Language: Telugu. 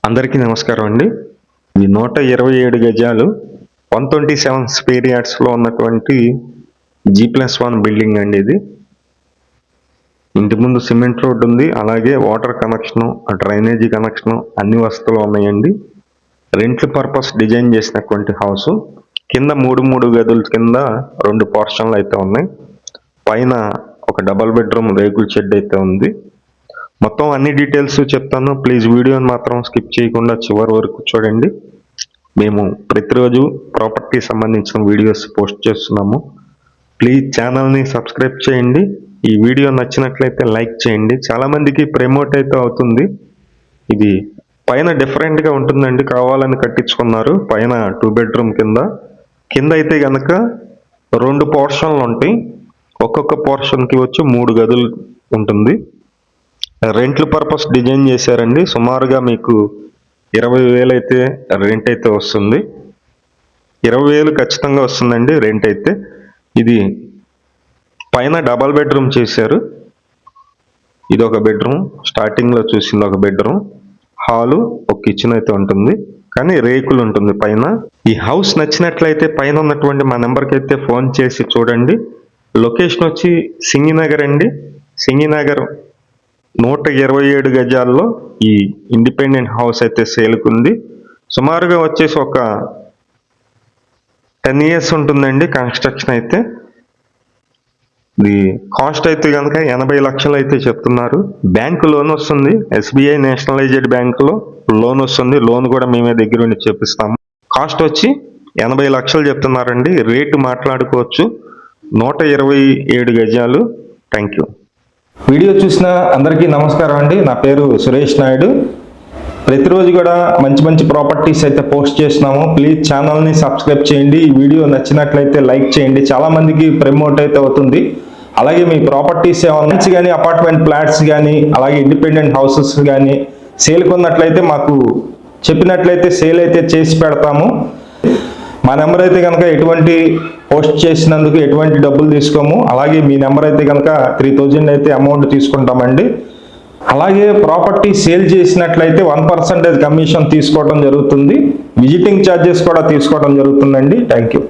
అందరికీ నమస్కారం అండి. ఇది 127 గజాలు 127 స్క్వేర్ యార్డ్స్లో ఉన్నటువంటి G+1 బిల్డింగ్ అండి. ఇది ఇంటి ముందు సిమెంట్ రోడ్ ఉంది, అలాగే వాటర్ కనెక్షను, డ్రైనేజీ కనెక్షను అన్ని వసతులు ఉన్నాయండి. రెంట్ల పర్పస్ డిజైన్ చేసినటువంటి హౌస్. కింద మూడు గదుల కింద 2 పోర్షన్లు అయితే ఉన్నాయి. పైన ఒక డబల్ బెడ్రూమ్ రేకుల షెడ్ అయితే ఉంది. మొత్తం అన్ని డీటెయిల్స్ చెప్తాను. ప్లీజ్ వీడియోని మాత్రం స్కిప్ చేయకుండా చివరి వరకు చూడండి. మేము ప్రతిరోజు ప్రాపర్టీ సంబంధించిన వీడియోస్ పోస్ట్ చేస్తున్నాము. ప్లీజ్ ఛానల్ని సబ్స్క్రైబ్ చేయండి. ఈ వీడియో నచ్చినట్లయితే లైక్ చేయండి. చాలామందికి ప్రమోట్ అయితే అవుతుంది. ఇది పైన డిఫరెంట్గా ఉంటుందండి, కావాలని కట్టించుకున్నారు. పైన 2 బెడ్రూమ్ కింద అయితే కనుక 2 పోర్షన్లు ఉంటాయి. ఒక్కొక్క పోర్షన్కి వచ్చి 3 గదులు ఉంటుంది. రెంట్ల పర్పస్ డిజైన్ చేశారండి. సుమారుగా మీకు 20,000 అయితే రెంట్ అయితే వస్తుంది. 20,000 ఖచ్చితంగా వస్తుందండి రెంట్ అయితే. ఇది పైన డబల్ బెడ్రూమ్ చేశారు. ఇది ఒక బెడ్రూమ్, స్టార్టింగ్లో చూసింది ఒక బెడ్రూమ్, హాలు, ఒక కిచెన్ అయితే ఉంటుంది, కానీ రేకులు ఉంటుంది పైన. ఈ హౌస్ నచ్చినట్లయితే పైన ఉన్నటువంటి మా నెంబర్కి అయితే ఫోన్ చేసి చూడండి. లొకేషన్ వచ్చి సింగినగర్ అండి. సింగినగర్ 127 గజాల్లో ఈ ఇండిపెండెంట్ హౌస్ అయితే సేల్కుంది. సుమారుగా వచ్చేసి ఒక 10 years ఉంటుందండి కన్స్ట్రక్షన్ అయితే. ఇది కాస్ట్ అయితే కనుక 80 లక్షలు అయితే చెప్తున్నారు. బ్యాంకు లోన్ వస్తుంది, SBI నేషనలైజ్డ్ బ్యాంకులో లోన్ వస్తుంది. లోన్ కూడా మేమే దగ్గర ఉండి చేపిస్తాము. కాస్ట్ వచ్చి 80 లక్షలు చెప్తున్నారండి. రేటు మాట్లాడుకోవచ్చు. 127 గజాలు. Thank you. వీడియో చూసిన అందరికీ నమస్కారం అండి. నా పేరు సురేష్ నాయుడు. ప్రతిరోజు కూడా మంచి ప్రాపర్టీస్ అయితే పోస్ట్ చేస్తున్నాము. ప్లీజ్ ఛానల్ని సబ్స్క్రైబ్ చేయండి. ఈ వీడియో నచ్చినట్లయితే లైక్ చేయండి. చాలామందికి ప్రమోట్ అయితే అవుతుంది. అలాగే మీ ప్రాపర్టీస్ ఏమన్నా కానీ అపార్ట్మెంట్ ఫ్లాట్స్ కానీ అలాగే ఇండిపెండెంట్ హౌసెస్ కానీ సేల్ కొన్నట్లయితే మాకు చెప్పినట్లయితే సేల్ అయితే చేసి పెడతాము. మా నెంబర్ అయితే కనుక ఎటువంటి పోస్ట్ చేసినందుకు ఎటువంటి డబ్బులు తీసుకోము. అలాగే మీ నెంబర్ అయితే కనుక 3,000 అయితే అమౌంట్ తీసుకుంటామండి. అలాగే ప్రాపర్టీ సేల్ చేసినట్లయితే 1% కమిషన్ తీసుకోవడం జరుగుతుంది. విజిటింగ్ ఛార్జెస్ కూడా తీసుకోవడం జరుగుతుందండి. Thank you.